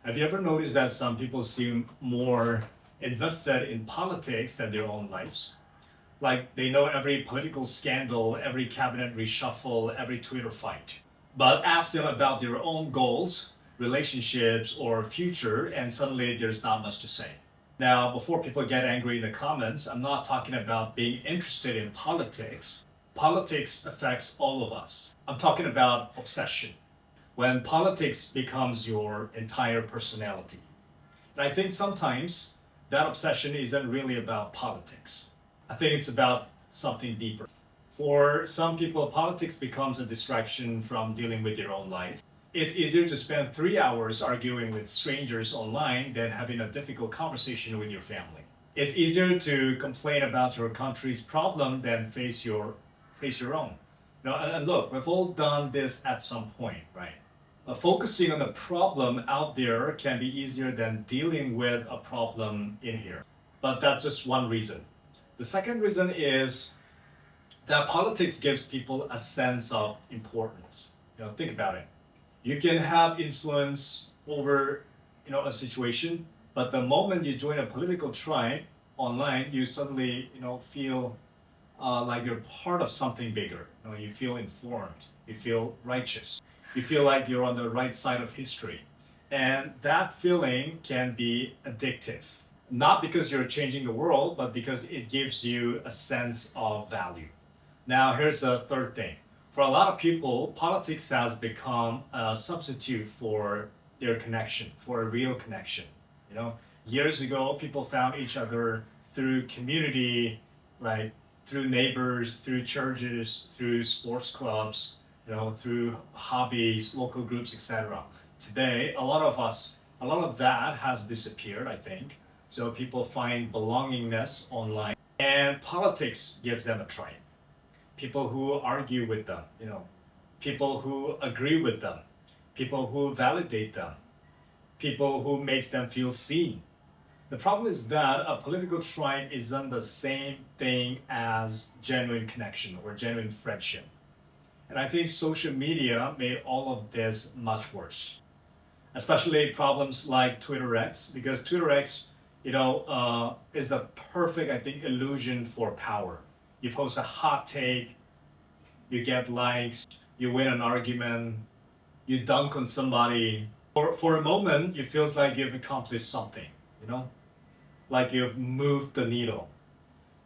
Have you ever noticed that some people seem more invested in politics than their own lives? Like they know every political scandal, every cabinet reshuffle, every Twitter fight. But ask them about their own goals, relationships, or future, and suddenly there's not much to say. Now, before people get angry in the comments, I'm not talking about being interested in politics. Politics affects all of us. I'm talking about obsession. When politics becomes your entire personality. And I think sometimes that obsession isn't really about politics. I think it's about something deeper. For some people, politics becomes a distraction from dealing with your own life. It's easier to spend 3 hours arguing with strangers online than having a difficult conversation with your family. It's easier to complain about your country's problem than face your own. And look, we've all done this at some point, right? Focusing on the problem out there can be easier than dealing with a problem in here. But that's just one reason. The second reason is that politics gives people a sense of importance. Think about it. You can have influence over, a situation, but the moment you join a political tribe online, you suddenly, feel like you're part of something bigger. You feel informed. You feel righteous. You feel like you're on the right side of history. And that feeling can be addictive. Not because you're changing the world, but because it gives you a sense of value. Now, here's the third thing. For a lot of people, politics has become a substitute for their connection, for a real connection. Years ago, people found each other through community, right? Through neighbors, through churches, through sports clubs, through hobbies, local groups, etc. Today, a lot of that has disappeared, I think. So people find belongingness online, and politics gives them a tribe. People who argue with them, people who agree with them, people who validate them, people who makes them feel seen. The problem is that a political tribe isn't the same thing as genuine connection or genuine friendship. And I think social media made all of this much worse, especially problems like Twitter X, because Twitter X, is the perfect, I think, illusion for power. You post a hot take, you get likes, you win an argument, you dunk on somebody. For a moment, it feels like you've accomplished something, like you've moved the needle.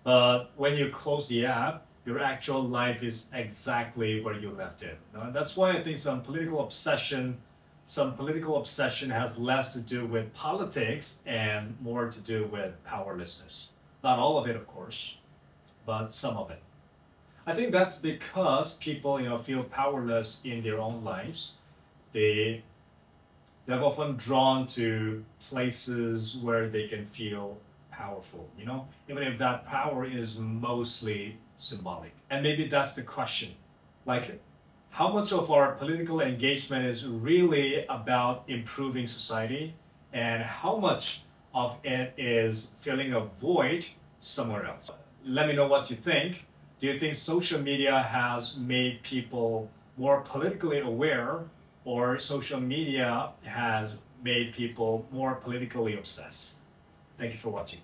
But when you close the app, your actual life is exactly where you left it. And that's why I think some political obsession has less to do with politics and more to do with powerlessness. Not all of it, of course, but some of it. I think that's because people, feel powerless in their own lives. They're often drawn to places where they can feel powerful, even if that power is mostly symbolic. And maybe that's the question. Like, how much of our political engagement is really about improving society, and how much of it is filling a void somewhere else? Let me know what you think. Do you think social media has made people more politically aware, or social media has made people more politically obsessed? Thank you for watching.